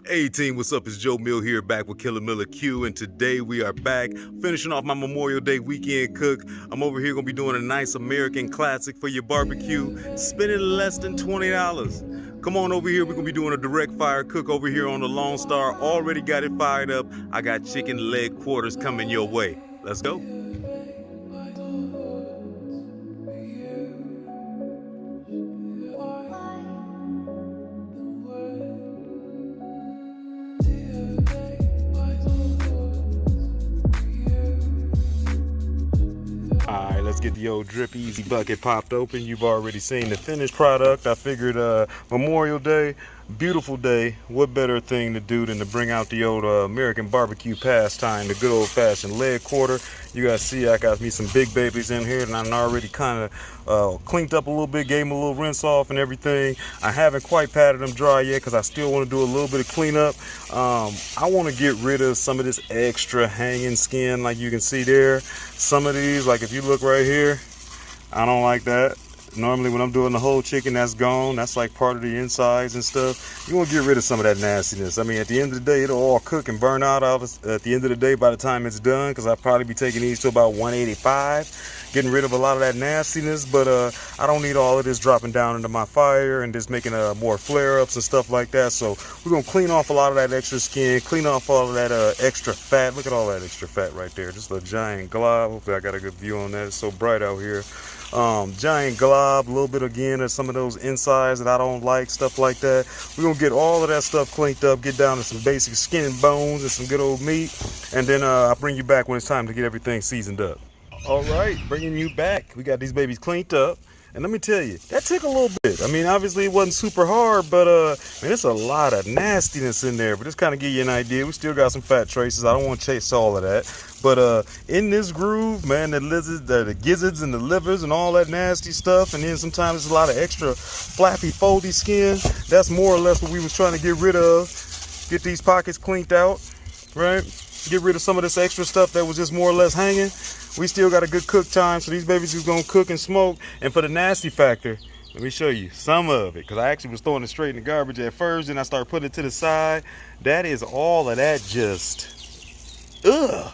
Hey team, what's up? It's Joe Mill here, back with Killer Miller Q, and today we are back finishing off my Memorial Day weekend cook. I'm over here gonna be doing a nice American classic for your barbecue, spending less than $20. Come on over here, we're gonna be doing a direct fire cook over here on the Lone Star. Already got it fired up. I got chicken leg quarters coming your way. Let's go. Alright, let's get the old drip easy bucket popped open. You've already seen the finished product. I figured Memorial Day, beautiful day. What better thing to do than to bring out the old American barbecue pastime, the good old fashioned leg quarter. You guys see I got me some big babies in here and I'm already kind of cleaned up a little bit, gave them a little rinse off and everything. I haven't quite patted them dry yet because I still want to do a little bit of cleanup. I want to get rid of some of this extra hanging skin like you can see there. Some of these, like if you look right here, I don't like that. Normally when I'm doing the whole chicken, that's gone. That's like part of the insides and stuff. You want to get rid of some of that nastiness. I mean, at the end of the day, it'll all cook and burn out at the end of the day by the time it's done, because I'll probably be taking these to about 185, getting rid of a lot of that nastiness. But I don't need all of this dropping down into my fire and just making more flare-ups and stuff like that. So we're going to clean off a lot of that extra skin, clean off all of that extra fat. Look at all that extra fat right there. Just a giant glob. Hopefully I got a good view on that. It's so bright out here. Giant glob, a little bit again of some of those insides that I don't like, stuff like that. We're gonna get all of that stuff cleaned up, get down to some basic skin and bones and some good old meat, and then I'll bring you back when it's time to get everything seasoned up. All right, bringing you back. We got these babies cleaned up, and let me tell you, that took a little bit. I mean, obviously it wasn't super hard, but man, there's a lot of nastiness in there. But just kind of give you an idea. We still got some fat traces. I don't want to chase all of that. But in this groove, man, the lizards, the gizzards and the livers and all that nasty stuff, and then sometimes there's a lot of extra flappy, foldy skin. That's more or less what we was trying to get rid of. Get these pockets cleaned out, right? Get rid of some of this extra stuff that was just more or less hanging. We still got a good cook time, so these babies is gonna cook and smoke. And for the nasty factor, let me show you some of it, because I actually was throwing it straight in the garbage at first, then I started putting it to the side. That is all of that just, ugh.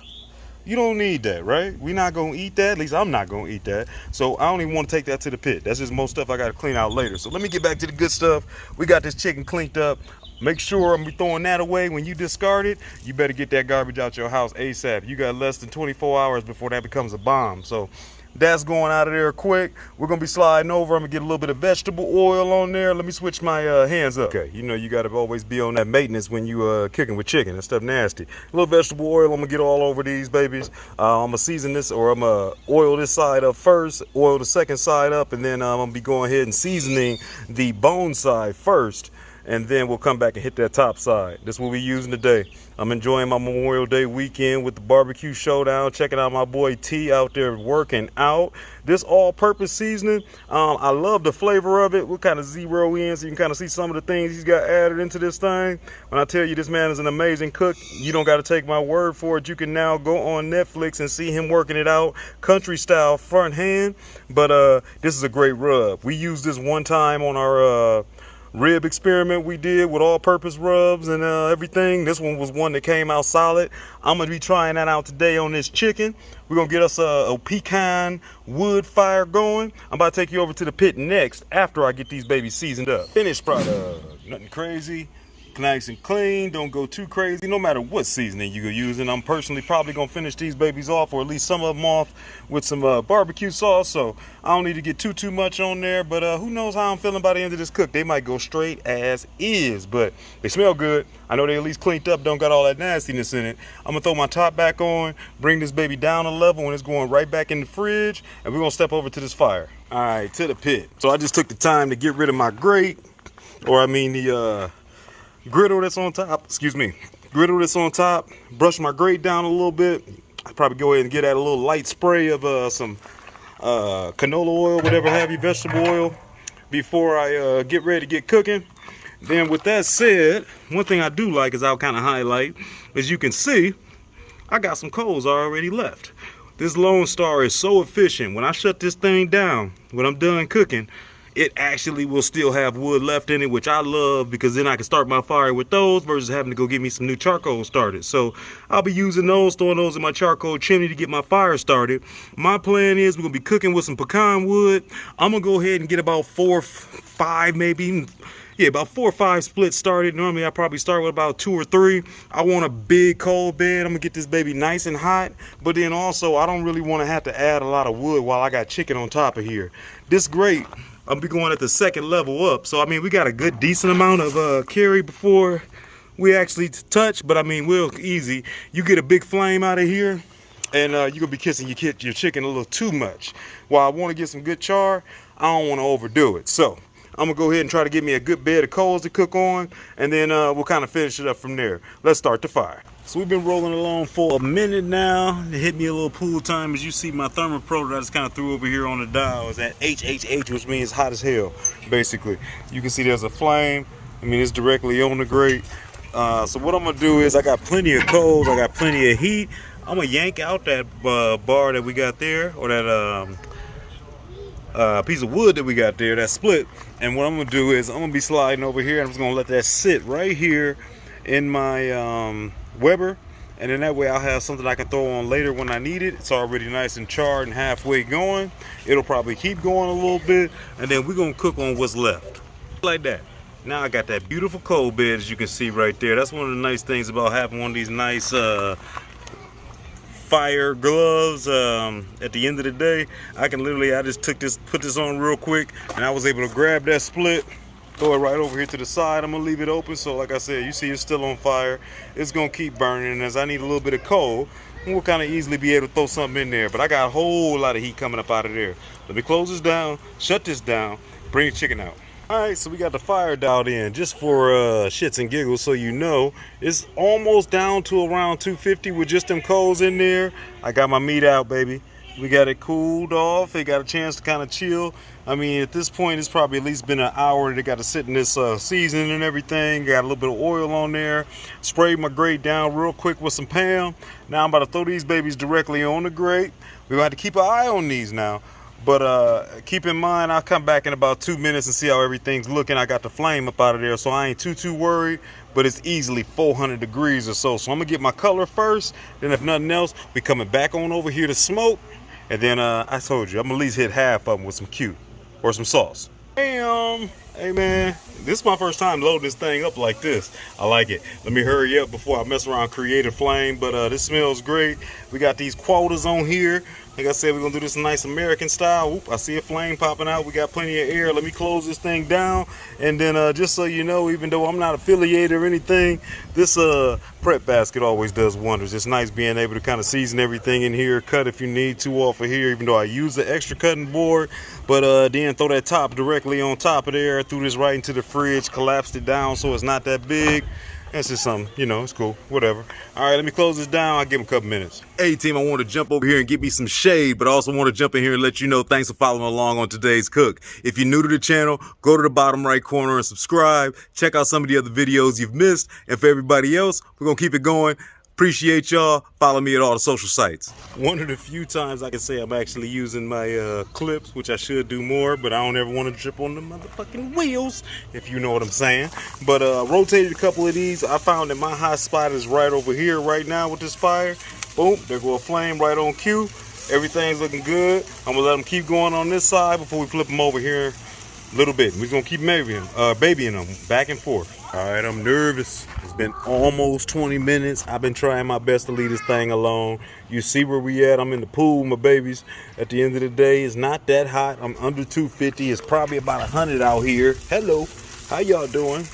You don't need that, right? We're not gonna eat that. At least I'm not gonna eat that. So I don't even want to take that to the pit. That's just most stuff I gotta clean out later. So let me get back to the good stuff. We got this chicken cleaned up. Make sure I'm gonna be throwing that away. When you discard it, you better get that garbage out your house ASAP. You got less than 24 hours before that becomes a bomb. So that's going out of there quick. We're gonna be sliding over. I'm gonna get a little bit of vegetable oil on there. Let me switch my hands up. Okay, you know you gotta always be on that maintenance when you cooking with chicken. That stuff nasty. A little vegetable oil. I'm gonna get all over these babies. I'm gonna season this, or I'm gonna oil this side up first, oil the second side up, and then I'm gonna be going ahead and seasoning the bone side first. And then we'll come back and hit that top side. This is what we're using today. I'm enjoying my Memorial Day weekend with the barbecue showdown, checking out my boy T out there working out. This all-purpose seasoning, I love the flavor of it. We'll kind of zero in so you can kind of see some of the things he's got added into this thing. When I tell you this man is an amazing cook, you don't got to take my word for it. You can now go on Netflix and see him working it out, country style, front hand. But this is a great rub. We used this one time on our rib experiment we did with all-purpose rubs and everything. This one was one that came out solid. I'm gonna be trying that out today on this chicken. We're gonna get us a pecan wood fire going. I'm about to take you over to the pit next after I get these babies seasoned up. Finished product, nothing crazy. Nice and clean, don't go too crazy, no matter what seasoning you're using. I'm personally probably gonna finish these babies off, or at least some of them off, with some barbecue sauce, so I don't need to get too much on there. But who knows how I'm feeling by the end of this cook. They might go straight as is, but they smell good. I know they at least cleaned up, don't got all that nastiness in it. I'm gonna throw my top back on, bring this baby down a level, and it's going right back in the fridge, and we're gonna step over to this fire. All right, to the pit. So I just took the time to get rid of my grate, or I mean the griddle that's on top, griddle that's on top, brush my grate down a little bit. I'll probably go ahead and get at a little light spray of some canola oil, whatever have you, vegetable oil, before I get ready to get cooking. Then with that said, one thing I do like is I'll kind of highlight, as you can see, I got some coals already left. This Lone Star is so efficient. When I shut this thing down, when I'm done cooking, it actually will still have wood left in it, which I love, because then I can start my fire with those versus having to go get me some new charcoal started. So I'll be using those, throwing those in my charcoal chimney to get my fire started. My plan is we're gonna be cooking with some pecan wood. I'm gonna go ahead and get about 4 or 5, maybe, yeah, about 4 or 5 splits started. Normally I probably start with about 2 or 3. I want a big coal bed. I'm gonna get this baby nice and hot, but then also I don't really want to have to add a lot of wood while I got chicken on top of here. This grate, I'll be going at the second level up, so I mean we got a good decent amount of carry before we actually touch, but I mean real easy. You get a big flame out of here, and you're gonna be kissing your chicken a little too much. While I want to get some good char, I don't want to overdo it. So I'm gonna go ahead and try to get me a good bed of coals to cook on, and then we'll kind of finish it up from there. Let's start the fire. So we've been rolling along for a minute now. It hit me a little pool time. As you see, my thermopro that I just kind of threw over here on the dial is at HHH, which means hot as hell, basically. You can see there's a flame. I mean, it's directly on the grate. So what I'm gonna do is, I got plenty of coals, I got plenty of heat. I'm gonna yank out that bar that we got there, or that piece of wood that we got there, that split. And what I'm gonna do is I'm gonna be sliding over here, and I'm just gonna let that sit right here in my Weber, and then that way I'll have something I can throw on later when I need it. It's already nice and charred and halfway going. It'll probably keep going a little bit, and then we're gonna cook on what's left like that. Now I got that beautiful coal bed, as you can see right there. That's one of the nice things about having one of these nice fire gloves. At the end of the day, I can literally, I just put this on real quick, and I was able to grab that split, throw it right over here to the side. I'm gonna leave it open, so like I said, you see it's still on fire. It's gonna keep burning, and as I need a little bit of coal, we'll kind of easily be able to throw something in there. But I got a whole lot of heat coming up out of there. Let me close this down, shut this down, bring the chicken out. Alright, so we got the fire dialed in just for shits and giggles, so you know. It's almost down to around 250 with just them coals in there. I got my meat out, baby. We got it cooled off. It got a chance to kind of chill. I mean, at this point, it's probably at least been an hour. They got to sit in this seasoning and everything. Got a little bit of oil on there. Sprayed my grate down real quick with some Pam. Now I'm about to throw these babies directly on the grate. We're going to have to keep an eye on these now. But keep in mind, I'll come back in about 2 minutes and see how everything's looking. I got the flame up out of there, so I ain't too worried. But it's easily 400 degrees or so. So I'm going to get my color first. Then if nothing else, we coming back on over here to smoke. And then I told you, I'm going to at least hit half of them with some Q or some sauce. Hey man, this is my first time loading this thing up like this. I like it. Let me hurry up before I mess around, create a flame. But this smells great. We got these quotas on here. Like I said, we're gonna do this nice American style. Oop, I see a flame popping out. We got plenty of air. Let me close this thing down. And then just so you know, even though I'm not affiliated or anything, this prep basket always does wonders. It's nice being able to kind of season everything in here, cut if you need to off of here, even though I use the extra cutting board. But then throw that top directly on top of there, threw this right into the fridge, collapsed it down so it's not that big. That's just something, you know, it's cool, whatever. All right, let me close this down. I'll give him a couple minutes. Hey team, I want to jump over here and get me some shade, but I also want to jump in here and let you know thanks for following along on today's cook. If you're new to the channel, go to the bottom right corner and subscribe. Check out some of the other videos you've missed. And for everybody else, we're going to keep it going. Appreciate y'all. Follow me at all the social sites. One of the few times I can say I'm actually using my clips, which I should do more, but I don't ever want to trip on the motherfucking wheels, if you know what I'm saying. But rotated a couple of these. I found that my hot spot is right over here right now with this fire. Boom, there go a flame right on cue. Everything's looking good. I'm gonna let them keep going on this side before we flip them over here a little bit. We're just gonna keep babying them back and forth. All right, I'm nervous. It's been almost 20 minutes. I've been trying my best to leave this thing alone. You see where we at. I'm in the pool with my babies. At the end of the day, it's not that hot. I'm under 250. It's probably about 100 out here. Hello, how y'all doing?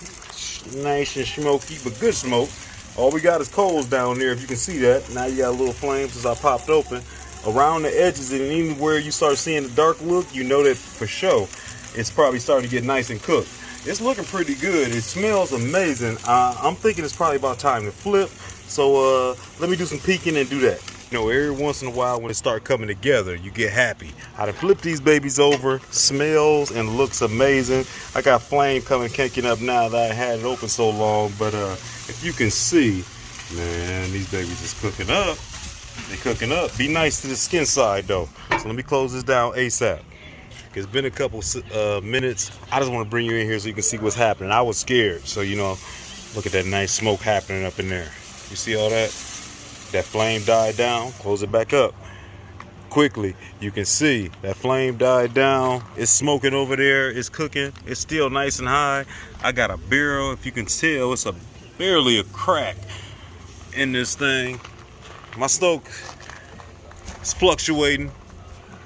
Nice and smoky, but good smoke. All we got is coals down there, if you can see that. Now you got a little flame since I popped open. Around the edges, and even where you start seeing the dark look, you know that for sure it's probably starting to get nice and cooked. It's looking pretty good. It smells amazing. I'm thinking it's probably about time to flip. So let me do some peeking and do that. You know, every once in a while when it start coming together, you get happy. I done flipped these babies over. Smells and looks amazing. I got flame coming kicking up now that I had it open so long. But if you can see, man, these babies is cooking up. They cooking up. Be nice to the skin side though. So let me close this down ASAP. It's been a couple minutes. I just want to bring you in here so you can see what's happening. I was scared, so you know, look at that nice smoke happening up in there. You see all that? That flame died down. Close it back up. Quickly, you can see that flame died down. It's smoking over there. It's cooking. It's still nice and high. I got a barrel. If you can tell, it's barely a crack in this thing. My stoke is fluctuating,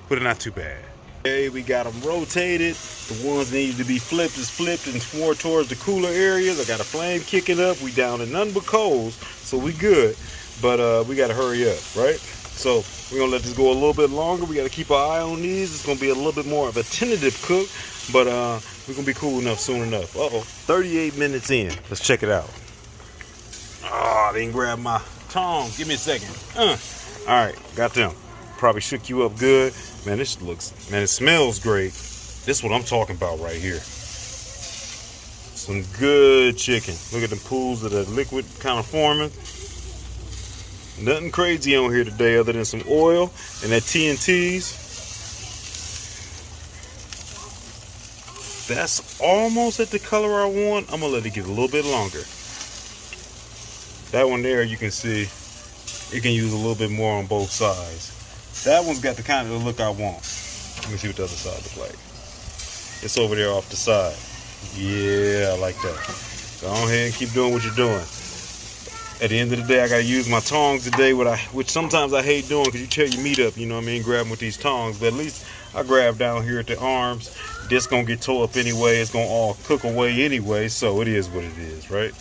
but it's not too bad. Okay, we got them rotated. The ones that need to be flipped is flipped and more towards the cooler areas. I got a flame kicking up. We down to nothing but coals, so we good. But we got to hurry up, right? So we're going to let this go a little bit longer. We got to keep our eye on these. It's going to be a little bit more of a tentative cook, but we're going to be cool enough soon enough. Uh-oh, 38 minutes in. Let's check it out. Oh, I didn't grab my tongs. Give me a second. All right, got them. Probably shook you up good. Man, it smells great. This is what I'm talking about right here. Some good chicken. Look at the pools of the liquid kind of forming. Nothing crazy on here today other than some oil and that TNTs. That's almost at the color I want. I'm gonna let it get a little bit longer. That one there, you can see it can use a little bit more on both sides. That one's got the kind of look I want. Let me see what the other side looks like. It's over there off the side. Yeah, I like that. Go ahead and keep doing what you're doing. At the end of the day, I gotta use my tongs today, which sometimes I hate doing because you tear your meat up, you know what I mean, grab them with these tongs. But at least I grab down here at the arms. This gonna get tore up anyway. It's gonna all cook away anyway, so it is what it is, right?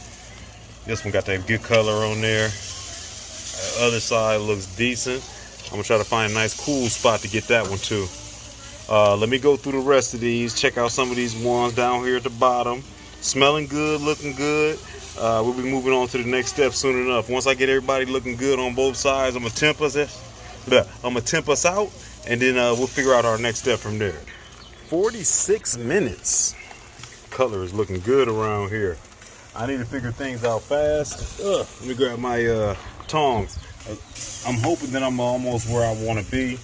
This one got that good color on there. The other side looks decent. I'm gonna try to find a nice cool spot to get that one too. Let me go through the rest of these. Check out some of these ones down here at the bottom. Smelling good, looking good. We'll be moving on to the next step soon enough. Once I get everybody looking good on both sides, I'm gonna temp us out, and then we'll figure out our next step from there. 46 minutes. Color is looking good around here. I need to figure things out fast. Let me grab my tongs. I'm hoping that I'm almost where I want to be.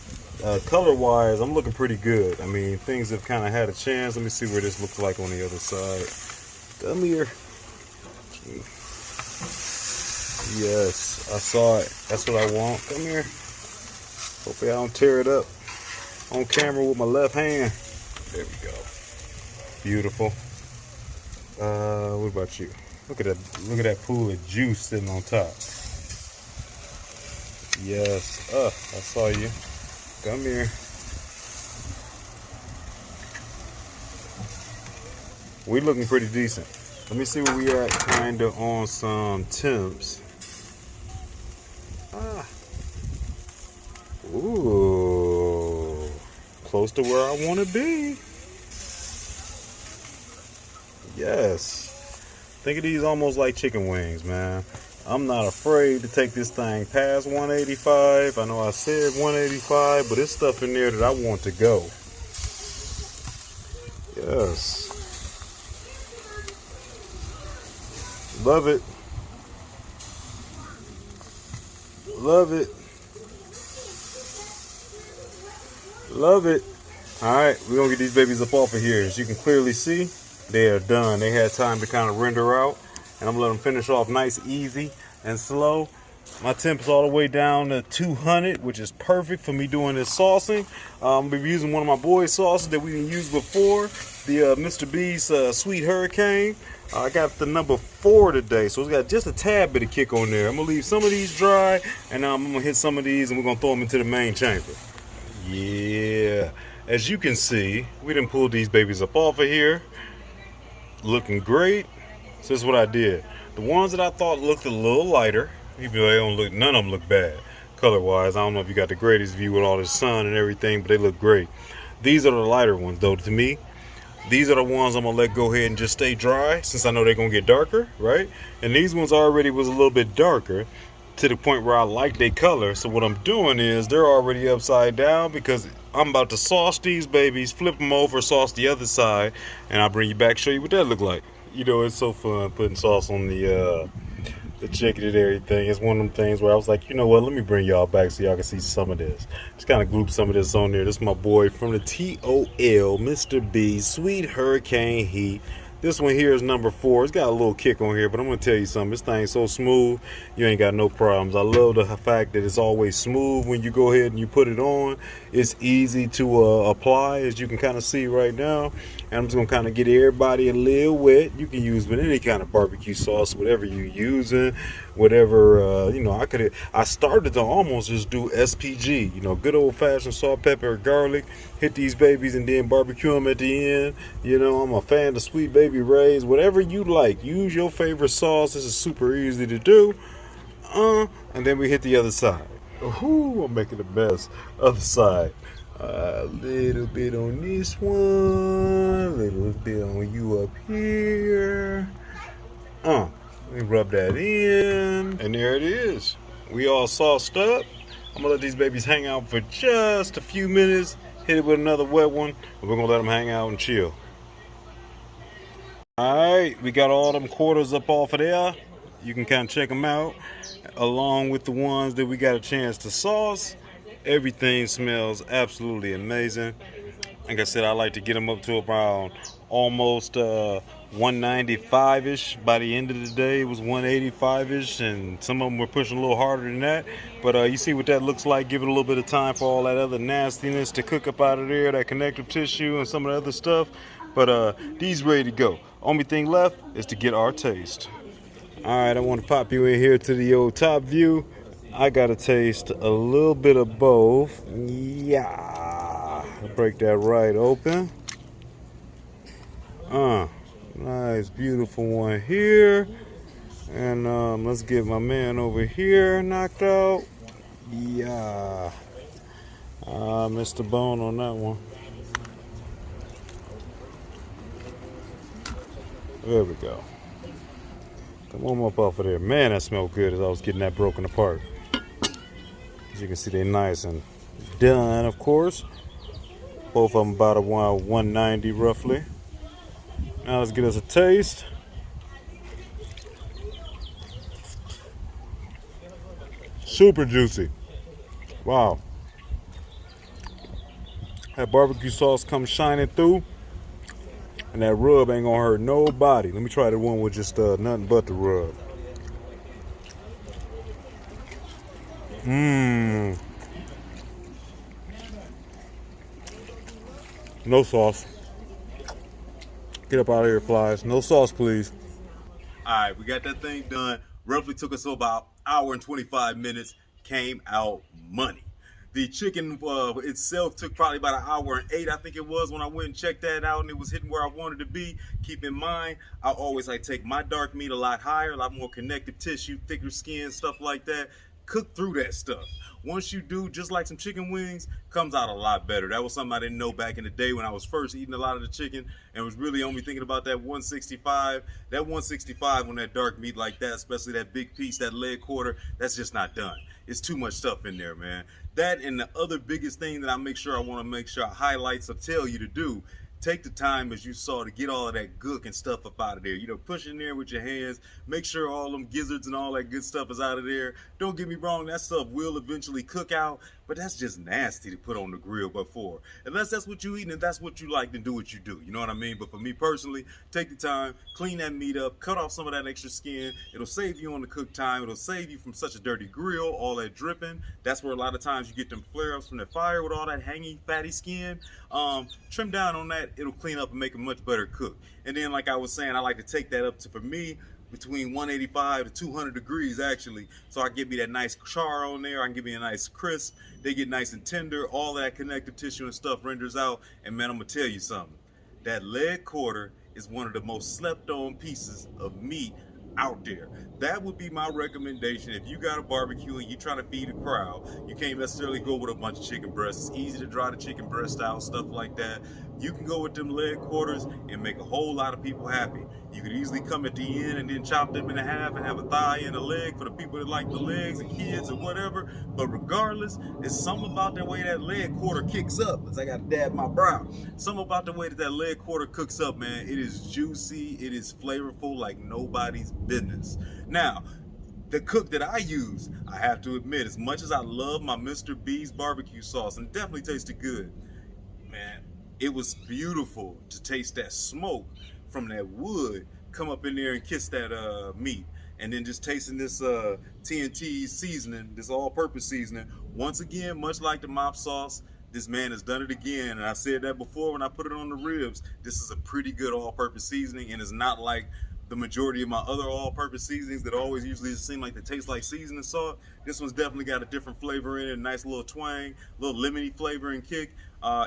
Color-wise, I'm looking pretty good. I mean, things have kind of had a chance. Let me see where this looks like on the other side. Come here. Yes, I saw it. That's what I want. Come here. Hopefully I don't tear it up on camera with my left hand. There we go. Beautiful. What about you? Look at that. Look at that pool of juice sitting on top. Yes. I saw you. Come here. We looking pretty decent. Let me see where we at, kinda on some temps. Ooh, close to where I want to be. Yes. Think of these almost like chicken wings, man. I'm not afraid to take this thing past 185. I know I said 185, but it's stuff in there that I want to go. Yes. Love it. Love it. Love it. All right, we're gonna get these babies up off of here. As you can clearly see, they are done. They had time to kind of render out, and I'm gonna let them finish off nice, easy, and slow. My temp's all the way down to 200, which is perfect for me doing this saucing. I'm gonna be using one of my boys' sauces that we didn't use before, the Mr. B's Sweet Hurricane. I got the number 4 today, so it's got just a tad bit of kick on there. I'm gonna leave some of these dry, and I'm gonna hit some of these, and we're gonna throw them into the main chamber. Yeah, as you can see, we done pulled these babies up off of here. Looking great. So this is what I did. The ones that I thought looked a little lighter, even though they don't look, none of them look bad color-wise. I don't know if you got the greatest view with all the sun and everything, but they look great. These are the lighter ones, though, to me. These are the ones I'm gonna let go ahead and just stay dry, since I know they're gonna get darker, right? And these ones already was a little bit darker, to the point where I like their color. So what I'm doing is they're already upside down, because I'm about to sauce these babies, flip them over, sauce the other side, and I'll bring you back, show you what that look like. You know, it's so fun putting sauce on the the chicken and everything. It's one of them things where I was like, you know what, let me bring y'all back so y'all can see some of this. Just kind of group some of this on there. This is my boy from the TOL, Mr. B, Sweet Hurricane Heat. This one here is number 4. It's got a little kick on here, but I'm going to tell you something. This thing's so smooth, you ain't got no problems. I love the fact that it's always smooth when you go ahead and you put it on. It's easy to apply, as you can kind of see right now. And I'm just going to kind of get everybody a little wet. You can use with any kind of barbecue sauce, whatever you're using, whatever, you know, I started to almost just do SPG, you know, good old-fashioned salt, pepper, garlic. Hit these babies and then barbecue them at the end. You know, I'm a fan of Sweet Baby Ray's. Whatever you like, use your favorite sauce. This is super easy to do. And then we hit the other side. Ooh, I'm making the best. Other side. A little bit on this one. A little bit on you up here. Let me rub that in. And there it is. We all sauced up. I'm gonna let these babies hang out for just a few minutes. Hit it with another wet one, and we're gonna let them hang out and chill. Alright, we got all them quarters up off of there. You can kind of check them out, along with the ones that we got a chance to sauce. Everything smells absolutely amazing. Like I said, I like to get them up to around almost 195-ish. By the end of the day, it was 185-ish, and some of them were pushing a little harder than that. But you see what that looks like. Give it a little bit of time for all that other nastiness to cook up out of there, that connective tissue and some of the other stuff. But these ready to go. Only thing left is to get our taste. All right, I want to pop you in here to the old top view. I got to taste a little bit of both. Yeah. Break that right open. Nice, beautiful one here. And let's get my man over here knocked out. Yeah. Missed the bone on that one. There we go. Come on up off of there. Man, that smelled good as I was getting that broken apart. As you can see, they're nice and done, of course. Both of them about 190 roughly. Now let's get us a taste. Super juicy. Wow. That barbecue sauce comes shining through. And that rub ain't gonna hurt nobody. Let me try the one with just nothing but the rub. No sauce. Get up out of here, flies. No sauce, please. All right, we got that thing done. Roughly took us about an hour and 25 minutes. Came out money. The chicken itself took probably about an hour and 8, I think it was, when I went and checked that out, and it was hitting where I wanted to be. Keep in mind, I always like take my dark meat a lot higher, a lot more connective tissue, thicker skin, stuff like that. Cook through that stuff. Once you do, just like some chicken wings, comes out a lot better. That was something I didn't know back in the day when I was first eating a lot of the chicken and was really only thinking about that 165. That 165 on that dark meat like that, especially that big piece, that leg quarter, that's just not done. It's too much stuff in there, man. That and the other biggest thing that I want to make sure I highlight, so tell you to do, take the time, as you saw, to get all of that gook and stuff up out of there. You know, push in there with your hands. Make sure all them gizzards and all that good stuff is out of there. Don't get me wrong, that stuff will eventually cook out, but that's just nasty to put on the grill before. Unless that's what you eat and that's what you like, then do what you do. You know what I mean? But for me personally, take the time, clean that meat up, cut off some of that extra skin. It'll save you on the cook time. It'll save you from such a dirty grill, all that dripping. That's where a lot of times you get them flare-ups from the fire with all that hanging, fatty skin. Trim down on that. It'll clean up and make a much better cook. And then, like I was saying, I like to take that up to, for me, between 185 to 200 degrees actually. So I give me that nice char on there. I can give me a nice crisp. They get nice and tender. All that connective tissue and stuff renders out. And man, I'm gonna tell you something. That leg quarter is one of the most slept on pieces of meat out there. That would be my recommendation. If you got a barbecue and you're trying to feed a crowd, you can't necessarily go with a bunch of chicken breasts. It's easy to dry the chicken breast out, stuff like that. You can go with them leg quarters and make a whole lot of people happy. You could easily come at the end and then chop them in half and have a thigh and a leg for the people that like the legs and kids or whatever. But regardless, it's something about the way that leg quarter kicks up. As I got to dab my brow. Something about the way that that leg quarter cooks up, man. It is juicy. It is flavorful like nobody's business. Now, the cook that I use, I have to admit, as much as I love my Mr. B's barbecue sauce, and it definitely tasted good, man, it was beautiful to taste that smoke from that wood come up in there and kiss that meat. And then just tasting this TNT seasoning, this all-purpose seasoning. Once again, much like the mop sauce, this man has done it again. And I said that before when I put it on the ribs. This is a pretty good all-purpose seasoning, and it's not like the majority of my other all-purpose seasonings that always usually seem like they taste like seasoning salt. This one's definitely got a different flavor in it, a nice little twang, little lemony flavor and kick.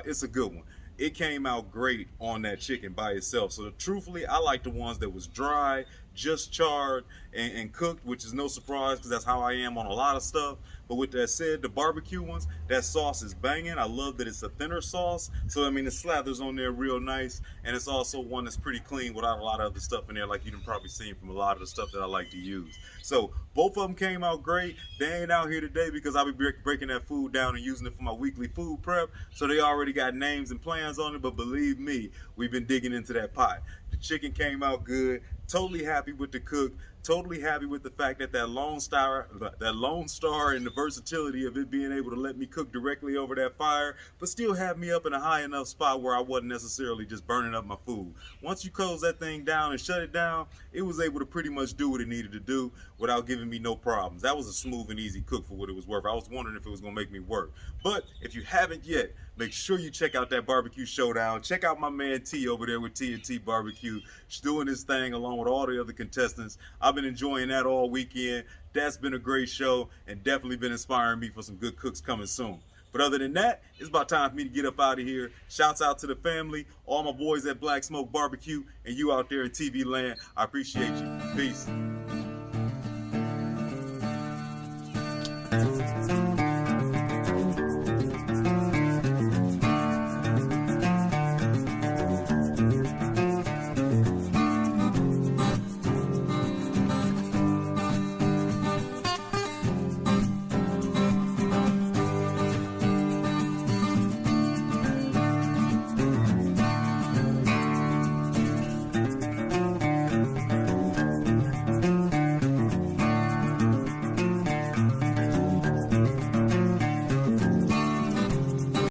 It's a good one. It came out great on that chicken by itself. So truthfully, I like the ones that was dry, just charred and cooked, which is no surprise because that's how I am on a lot of stuff. But with that said, the barbecue ones, that sauce is banging. I love that it's a thinner sauce. So I mean, the slathers on there real nice, and it's also one that's pretty clean without a lot of other stuff in there, like you've probably seen from a lot of the stuff that I like to use. So both of them came out great. They ain't out here today because I'll be breaking that food down and using it for my weekly food prep. So they already got names and plans on it, but believe me, we've been digging into that pot. The chicken came out good. Totally happy with the cook. Totally happy with the fact that that Lone Star and the versatility of it being able to let me cook directly over that fire, but still have me up in a high enough spot where I wasn't necessarily just burning up my food. Once you close that thing down and shut it down, it was able to pretty much do what it needed to do without giving me no problems. That was a smooth and easy cook for what it was worth. I was wondering if it was gonna make me work. But if you haven't yet, make sure you check out that barbecue showdown. Check out my man T over there with TNT Barbecue. She's doing his thing along with all the other contestants. I've been enjoying that all weekend. That's been a great show and definitely been inspiring me for some good cooks coming soon. But other than that, it's about time for me to get up out of here. Shouts out to the family, all my boys at Black Smoke Barbecue, and you out there in TV land. I appreciate you. Peace.